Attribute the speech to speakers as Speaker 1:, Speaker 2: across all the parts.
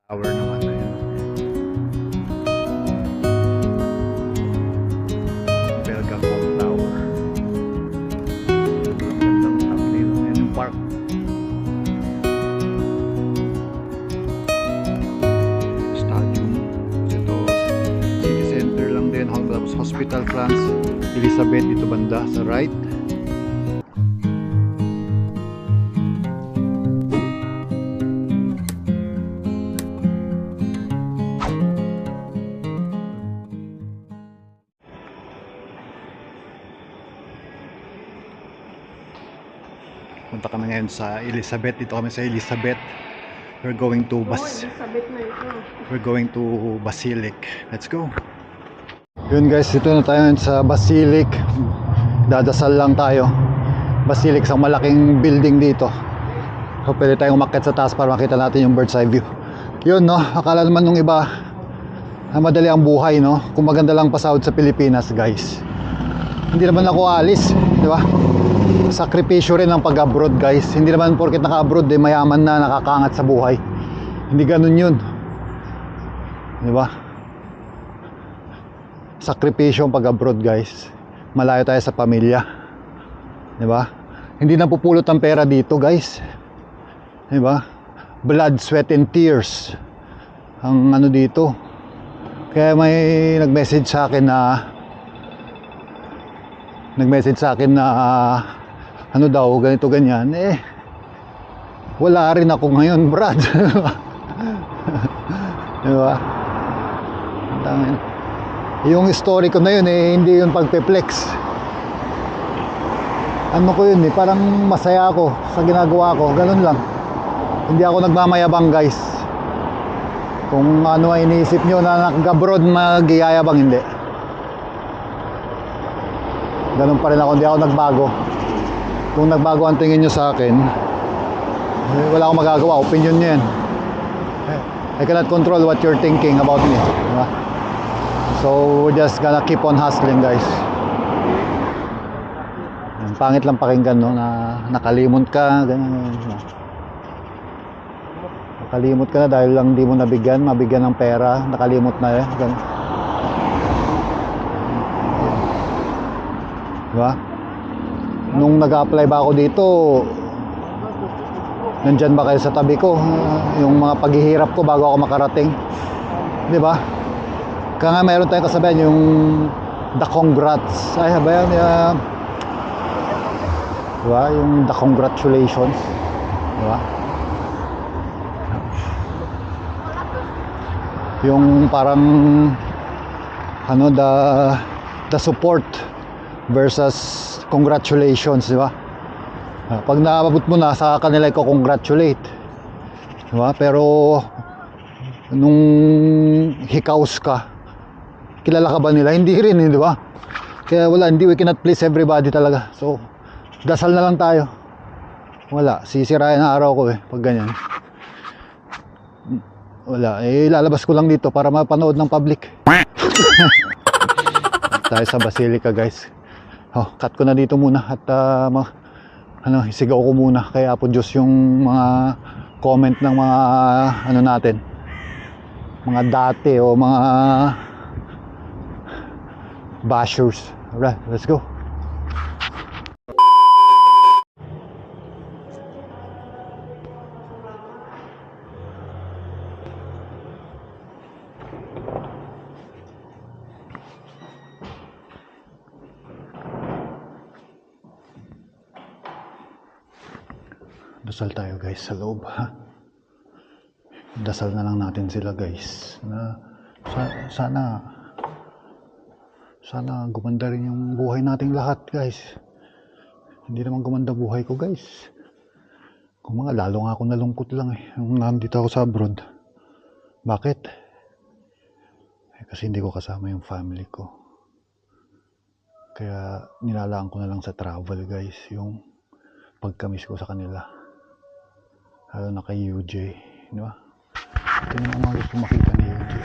Speaker 1: Tower naman na yan. Belga Clock Tower. Gandang thumbnail. Yan yung park. Stadium. Ito, city center lang din. Tapos Hospital France Elizabeth dito banda sa right. Punta kami ngayon sa Elizabeth. Dito kami sa Elizabeth. We're going to
Speaker 2: Elizabeth na ito.
Speaker 1: We're going to Basilic. Let's go. Yun guys, ito na tayo sa Basilic. Dadasal lang tayo. Basilic, isang malaking building dito. So pwede tayong umakyat sa taas para makita natin yung bird's eye view. Yun no, akala naman nung iba na madali ang buhay no. Kung maganda lang pasahod sa Pilipinas guys. Hindi naman ako alis, di ba? Sakripisyo rin ang pag-abroad guys. Hindi naman porket naka-abroad mayaman na, nakakaangat sa buhay. Hindi ganun yun, di ba? Sakripisyo ang pag-abroad guys. Malayo tayo sa pamilya, di ba? Hindi na pupulot ang pera dito guys, di ba? Blood, sweat and tears ang ano dito. Kaya may nag-message sa akin na ano daw, ganito ganyan. Wala rin ako ngayon, Brad. Diba? Yung story ko na yun hindi yun pagpe-flex. Ano ko yun parang masaya ako sa ginagawa ko, ganun lang. Hindi ako nagmamayabang guys. Kung ano ay iniisip nyo na nag-abroad magyayabang, hindi. Ganun pa rin ako, hindi ako nagbago. Kung nagbago ang tingin nyo sa akin, wala akong magagawa, opinion nyo yan. I cannot control what you're thinking about me, diba? So we're just gonna keep on hustling guys. Pangit lang pakinggan no, na nakalimot ka, ganyan, diba? Nakalimot ka na dahil lang di mo mabigyan ng pera, nakalimot na ganun. Diba? Nung nag-apply ba ako dito, nandyan ba kayo sa tabi ko? Yung mga paghihirap ko bago ako makarating, diba? Kaya nga mayroon tayong kasabihan, yung the congrats, ay ba yan, diba? Yung the congratulations, diba? Yung parang ano, the support versus congratulations, di ba? Pag naabot mo na sa kanila ko congratulate, di ba? Pero nung hikaos ka, kilala ka ba nila? Hindi rin, di ba? Kaya wala, we cannot please everybody talaga. So dasal na lang tayo. Wala, sisirain ang araw ko pag ganyan. Wala, lalabas ko lang dito para mapanood ng public. Tayo sa Basilica guys. Cut ko na dito muna at isigaw ko muna kay Apo Diyos yung mga comment ng mga ano natin, mga dati o mga bashers. Alright, let's go. Dasal tayo guys sa loob, ha? Dasal na lang natin sila guys na sana gumanda rin yung buhay nating lahat guys. Hindi naman gumanda buhay ko guys. Kung mga lalo nga ako nalungkot lang nung nandito ako sa abroad. Bakit? Kasi hindi ko kasama yung family ko. Kaya nilalaan ko na lang sa travel guys yung pagkamiss ko sa kanila. Lalo na kay UJ, di ba? Ito yung mga gusto makita ni UJ.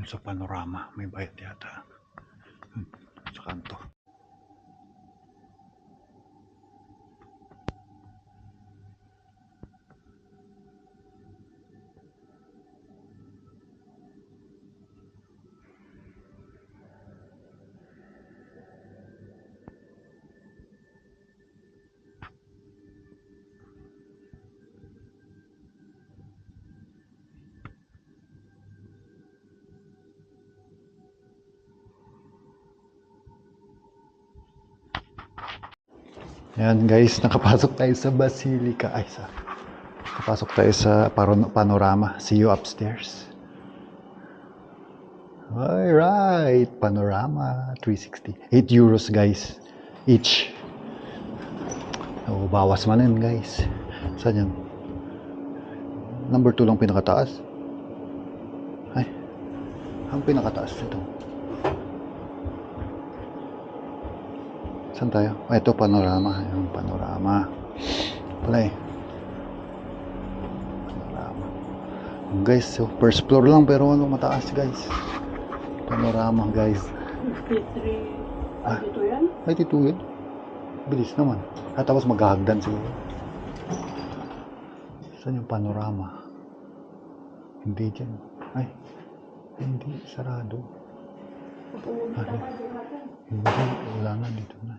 Speaker 1: sa panorama. May bayad yata. Sa kanto. Ayan guys, nakapasok tayo sa Basilica. Nakapasok tayo sa panorama. See you upstairs. Alright, panorama 360. 8 euros guys, each. Bawas man yun guys. Saan yan? Number 2 lang pinakataas. Ay, ang pinakataas ito. Saan tayo? Ito, panorama. Yung panorama. Pala eh. Panorama. Guys, so first floor lang pero mataas guys. Panorama guys. 53. 82 yan? 82 yun? Bilis naman. Tapos maghahagdan siguro. Saan yung panorama? Hindi dyan. Ay, hindi. Sarado. Hindi. Wala na dito na.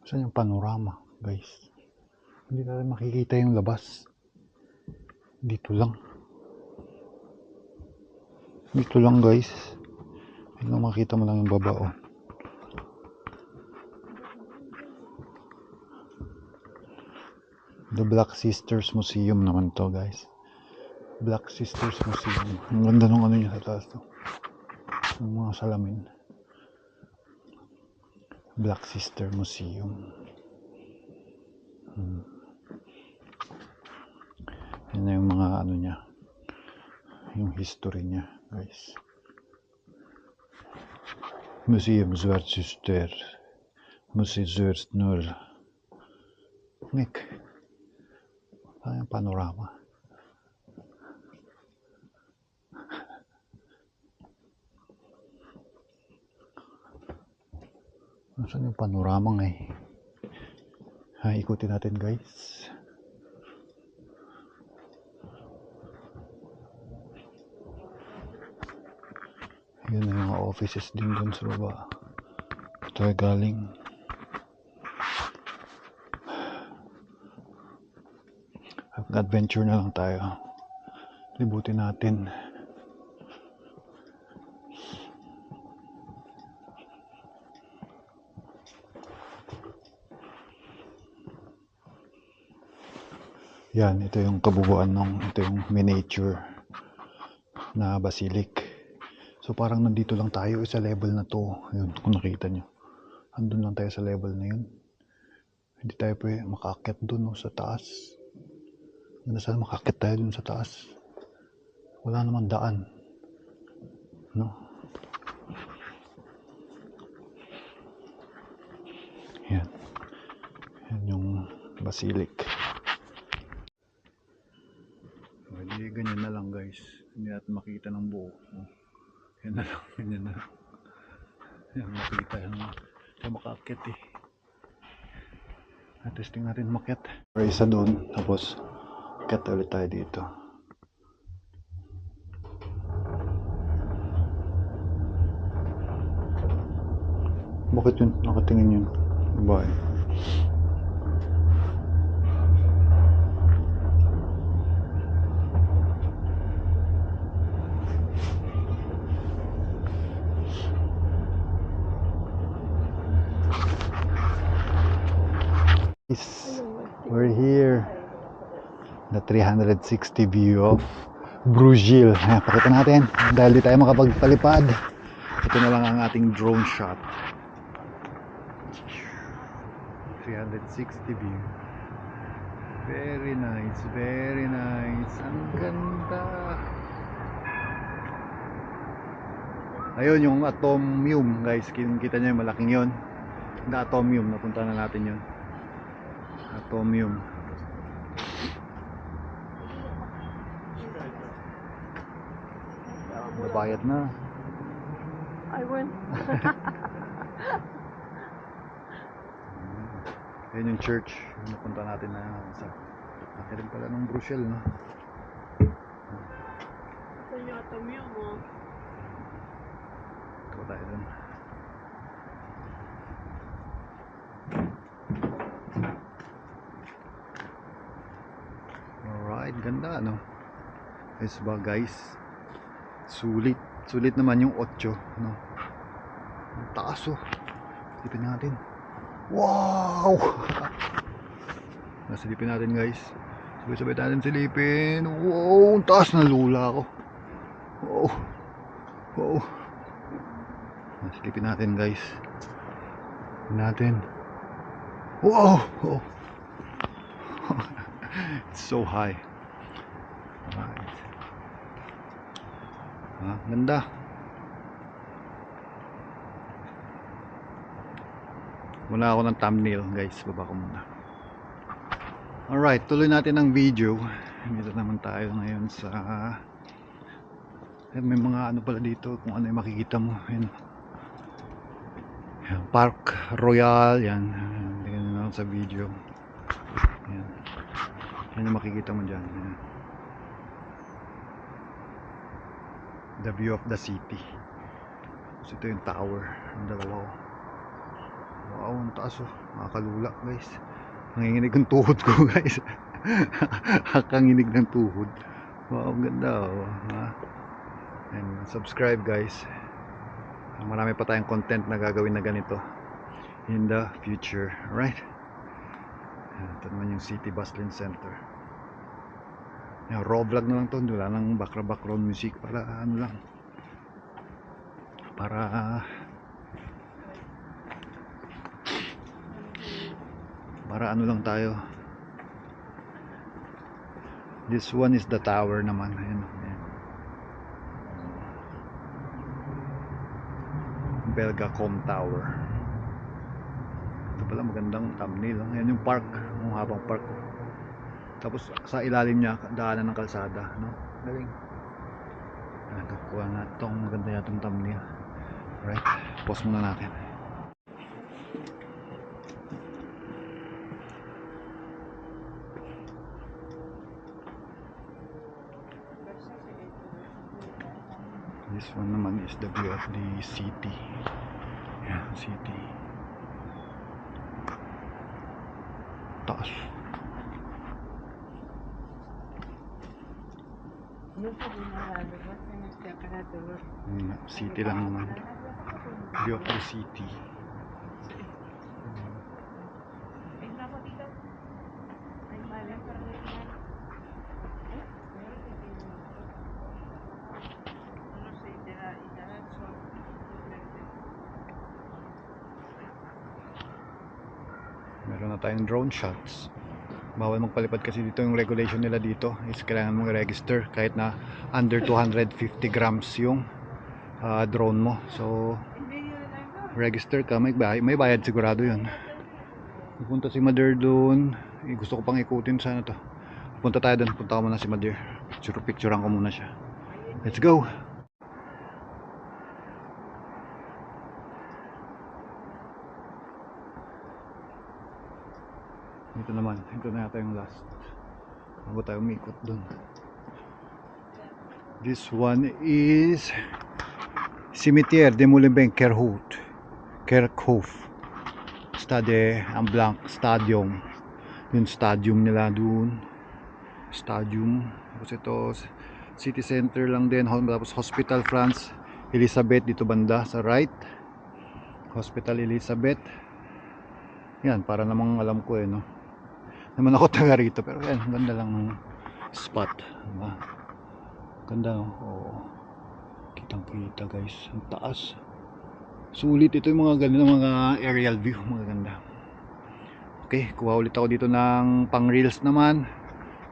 Speaker 1: Saan yung panorama, guys? Hindi natin makikita yung labas. Dito lang. Dito lang, guys. Hindi makita mo lang yung baba, oh. The Black Sisters Museum naman to, guys. Black Sisters Museum. Ang ganda nung ano niya sa taas to. Yung mga salamin. Black Sister Museum. Yan na yung mga ano niya. Yung history niya, guys. Museum Zwart Sister. Museum Zwart Nur. Nick. Ano yung panorama? Saan yung panorama nga eh? Ikutin natin guys. Yun na yung mga offices din dun sa baba. Ito ay galing. Adventure na lang tayo. Libutin natin. Yan, ito yung kabuuan ito yung miniature na basilic. So parang nandito lang tayo sa level na to. Yun, kung nakita nyo. Andun lang tayo sa level na yun. Hindi tayo pwede makaakyat dun no, sa taas. Saan makaakyat tayo dun sa taas? Wala namang daan. No? Yan. Yan yung basilic. Hindi, ganyan na lang guys. Hindi natin makita ng buo. Yan na lang, ganyan na lang. Yan, makita yan. Kaya makaakyat eh. Testing natin makyat. Isa doon, tapos akyat ulit tayo dito. Bakit yun? Nakatingin yun. Bye. We're here. The 360 view of Bruegel. Pakita natin. Dahil di tayo makapagpalipad. Ito na lang ang ating drone shot. 360 view. Very nice. Very nice. Ang ganda. Ayun yung atomium guys. Kita nyo yung malaking yun. The atomium. Napunta na natin yun. Atomium. Bayad na.
Speaker 2: I win.
Speaker 1: Yan yung church. Yung napunta natin na sa laki rin pala ng Brussels, no?
Speaker 2: Ito yata mo.
Speaker 1: Ito tayo dun. Alright, ganda, no? Yes ba guys? Sulit. Sulit naman yung 8, no? Ang taas, oh. Silipin natin. Wow! Nasilipin natin guys. Sabay-sabay natin silipin. Wow! Ang taas na lula ko. Wow! Wow! Nasilipin natin guys. Natin. Wow! Wow! It's so high. Alright. Ganda. Wala ako ng thumbnail guys. Baba ko muna. Alright, tuloy natin ang video. Dito naman tayo ngayon sa may mga ano pala dito, kung ano yung makikita mo. Yan. Park Royal. Yan. Tingnan natin sa video. Yan. Yan yung makikita mo dyan. Yan. The view of the city. So ito yung tower. Ang dalawa. Wow, ang taas, oh. Makakalula guys. Nanginginig ang tuhod ko guys. Nakanginig ng tuhod. Wow, ang ganda, oh. And subscribe guys. Marami pa tayong content na gagawin na ganito in the future. Alright. Ito naman yung City Bustling Center. Yung raw vlog na lang to. Wala nang background music. Para ano lang, para ano lang tayo. This one is the tower naman. Ayan. Belgacom Tower. Ito pala magandang thumbnail. Ayan yung park, yung habang park. Tapos sa ilalim niya daanan ng kalsada, no? Galing. Nakakuha na itong maganda yatong thumbnail. Right, pause muna natin. This one naman is the view of the city. Yeah, city. Taas. City lang naman. View of the city. Meron na tayong drone shots. Bawal magpalipad kasi dito, yung regulation nila dito is kailangan mong register kahit na under 250 grams yung drone mo. So register ka, may bayad sigurado yun. Pupunta si Mother doon. Gusto ko pang ikutin sana to. Punta tayo doon, punta ko muna si Mother. Picturean ko muna siya. Let's go. Ito naman, ito na yata yung last. Bago tayo umikot dun. This one is Cimetière de Molenbeek Kerkhof. Stade en Blanc Stadium. Yung stadium nila dun. Stadium. Tapos ito city center lang din. Tapos Hospital France Elizabeth dito banda sa right. Hospital Elizabeth. Yan, para namang alam ko no. Naman ako taga rito, pero yan, ganda lang ng spot, diba? Ganda, no? Oo. Kitang kita guys, ang taas. Sulit ito yung mga ganda, mga aerial view, mga ganda. Okay, kuha ulit ako dito ng pang reels naman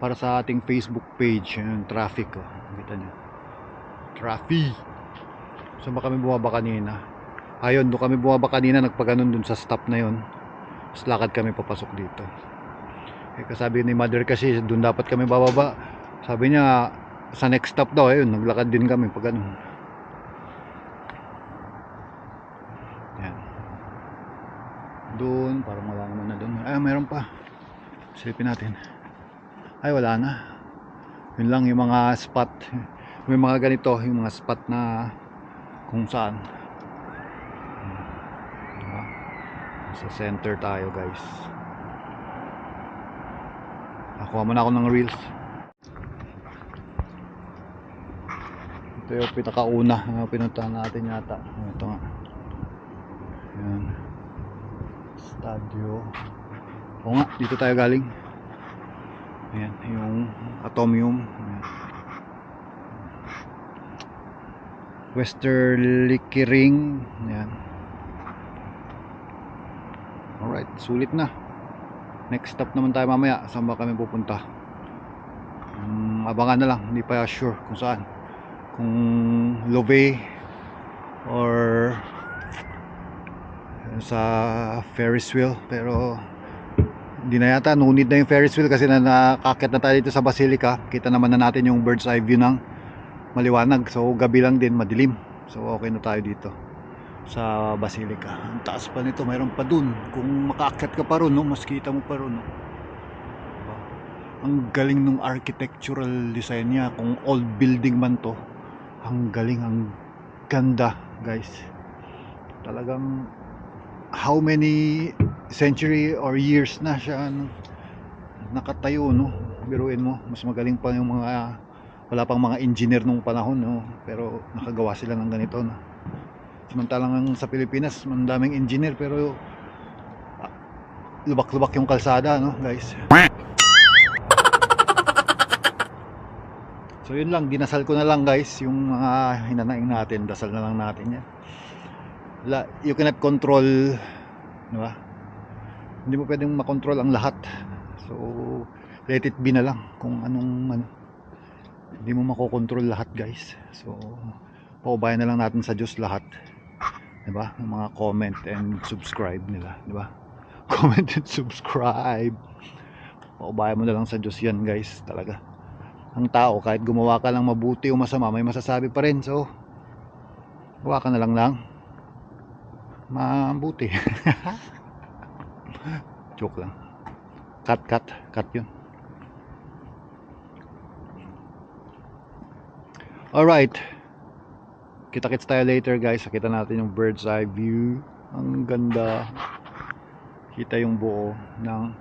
Speaker 1: para sa ating Facebook page. Yung traffic, oh. Kita nyo, traffic. So ba kami bumaba kanina? Ayun, doon kami bumaba kanina, nagpaganon dun sa stop na yun. Tapos lakad kami papasok dito. Sabi ni Mother kasi doon dapat kami bababa. Sabi niya sa next stop daw, ayun, naglakad din kami pag ganun. Doon, parang wala naman na doon. Ay, meron pa. Silipin natin. Ay, wala na. Yun lang yung mga spot. May mga ganito, yung mga spot na kung saan. Diba? Sa center tayo, guys. Nakuha muna ako ng reels. Ito yung pinakauna na pinuntahan natin yata. Ito nga. Ayan. Stadio. Oo nga, dito tayo galing. Ayan, yung Atomium. Ayan. Westerly Ring. Ayan. Alright, sulit na. Next stop naman tayo mamaya. Saan ba kami pupunta? Abangan na lang. Hindi pa sure kung saan. Kung Love or sa Ferris wheel. Pero hindi na yata. No need na yung Ferris wheel kasi nakakit na tayo dito sa Basilica. Kita naman na natin yung bird's eye view ng maliwanag. So gabi lang din, madilim. So okay na tayo dito sa Basilica. Ang taas pa nito, mayroon pa dun. Kung makaakyat ka pa ron, no, mas kita mo pa ron, no? Diba? Ang galing ng architectural design niya. Kung old building man to, ang galing, ang ganda, guys. Talagang how many century or years na siya nakatayo, no? Biruin mo, mas magaling pa yung mga, wala pang mga engineer nung panahon, no? Pero nakagawa sila ng ganito, no? Samantalang sa Pilipinas, mandaming engineer pero lubak-lubak yung kalsada, no, guys. So yun lang, dinasal ko na lang, guys, yung mga hinanaing natin, dasal na lang natin yan. You cannot control, di ba? Hindi mo pwedeng makontrol ang lahat. So let it be na lang kung anong ano. Hindi mo makokontrol lahat, guys. So paubayan na lang natin sa Diyos lahat. Diba? Yung mga comment and subscribe nila, diba? Comment and subscribe. Paubayan mo na lang sa Diyos yan, guys. Talaga. Ang tao, kahit gumawa ka lang mabuti o masama, may masasabi pa rin. So, gawa ka na lang mabuti. Joke lang. Cut yun. Alright. Kita-kits tayo later, guys. Kita natin yung bird's eye view. Ang ganda. Kita yung buo ng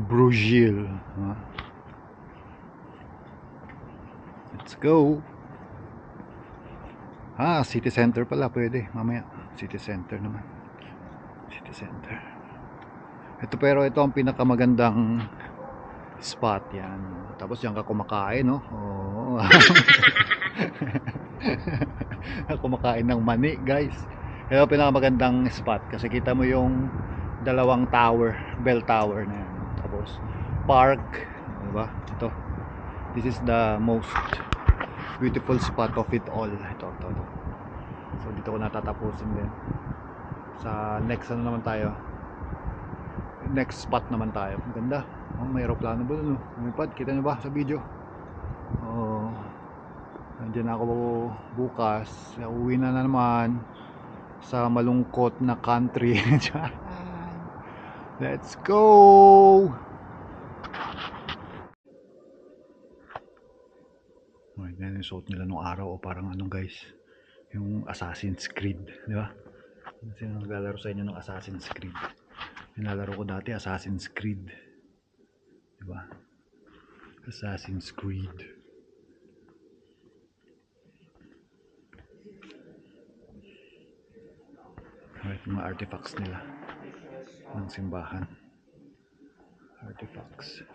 Speaker 1: Bruegel. Let's go. City center pala. Pwede. Mamaya. City center naman. City center. Pero ito ang pinakamagandang spot yan. Tapos yan ka kumakain, no? Oh. Kumakain ng mani, guys. Ito pinakamagandang spot kasi kita mo yung dalawang tower, bell tower na yan. Tapos park, diba? Ito. This is the most beautiful spot of it all. Ito. So dito ko natatapusin din. Sa next ano naman tayo? Next spot naman tayo. Ang ganda. May aeroplano ba doon? Lumipad. Kita nyo ba sa video? Nandiyan ako bukas. Uwi na naman sa malungkot na country. Let's go! Yan yung suot nila nung araw. O parang ano, guys, yung Assassin's Creed, di ba? Sino naglalaro sa inyo ng Assassin's Creed? Nilalaro ko dati Assassin's Creed, di ba? Assassin's Creed. Alright, mga artifacts nila ng simbahan. Artifacts.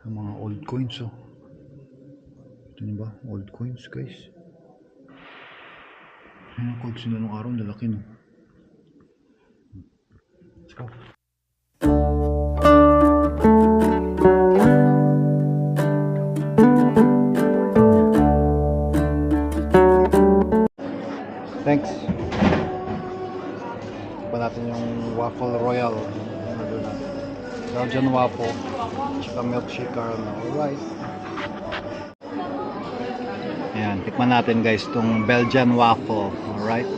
Speaker 1: Ang mga old coins, oh. Ito nyo ba? Old coins, guys. Ang coins nila nung araw, lalaki, no? Let's go. Thanks. Pa natin yung waffle royal. Belgian waffle. Tsaka milkshake caramel. Alright. Ayan, tikman natin, guys, tong Belgian waffle. Alright.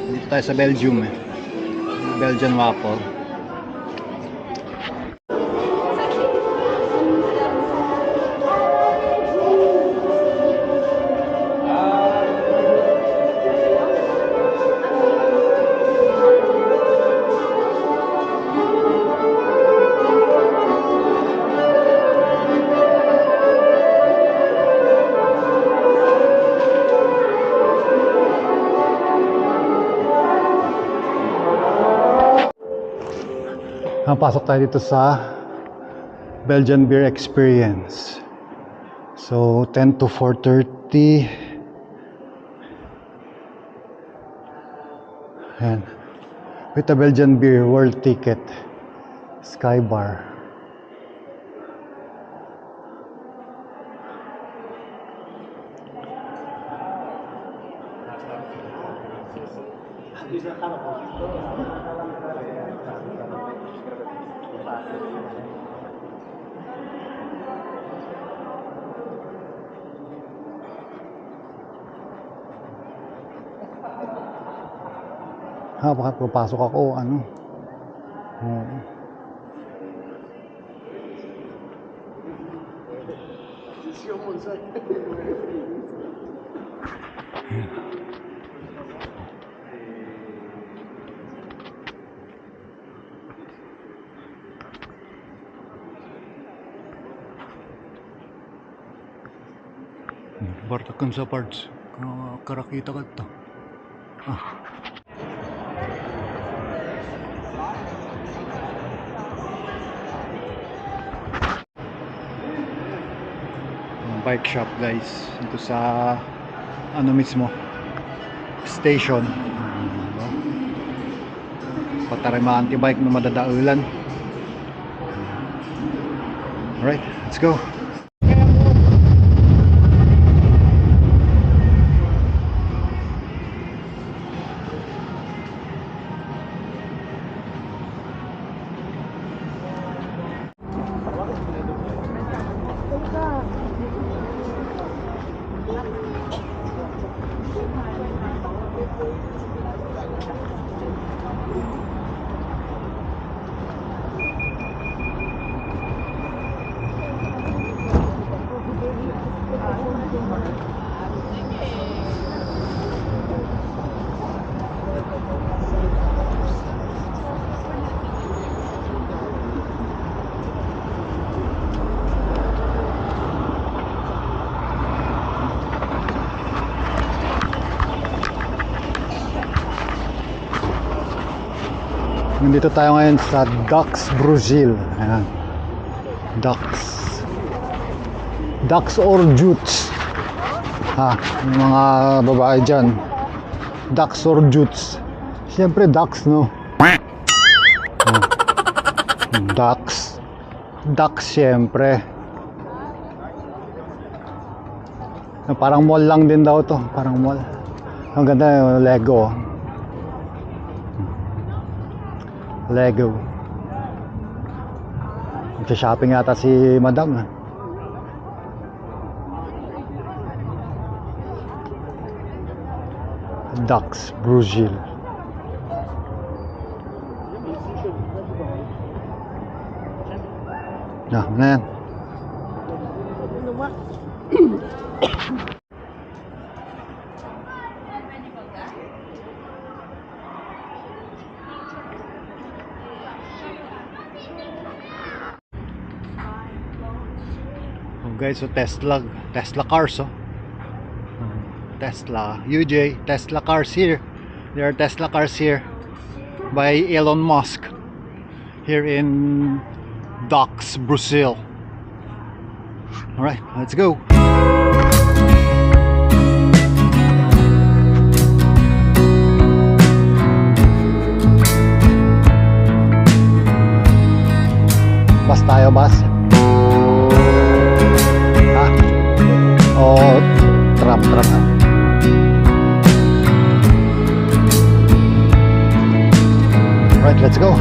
Speaker 1: Dito tayo sa Belgium eh. Belgian waffle. Pasok tayo dito sa Belgian Beer Experience. So 10 to 4:30. Ayan. With a Belgian Beer World Ticket. Sky Bar. Baka papasok ako, ano. Bartakan sa parts. Karakita ka ito. Bike shop guys, ito sa ano mismo station, patarima anti-bike na madadaulan. Alright, let's go. Nandito tayo ngayon sa Dax Brussels. Ayan. Dax or Jutes. Yung mga babae dyan. Dax or Jutes. Siyempre Dax, no? Dax. Dax siyempre. Parang mall lang din daw to. Parang mall. Ang ganda yung Lego. Lego. Shopping yata si Madam. Dax Brussels. Na yan. Guys, so Tesla cars, Tesla, UJ, Tesla cars here. There are Tesla cars here by Elon Musk here in Dax, Brussels. All right, let's go. Bus tayo, bus. Tram. Right, let's go.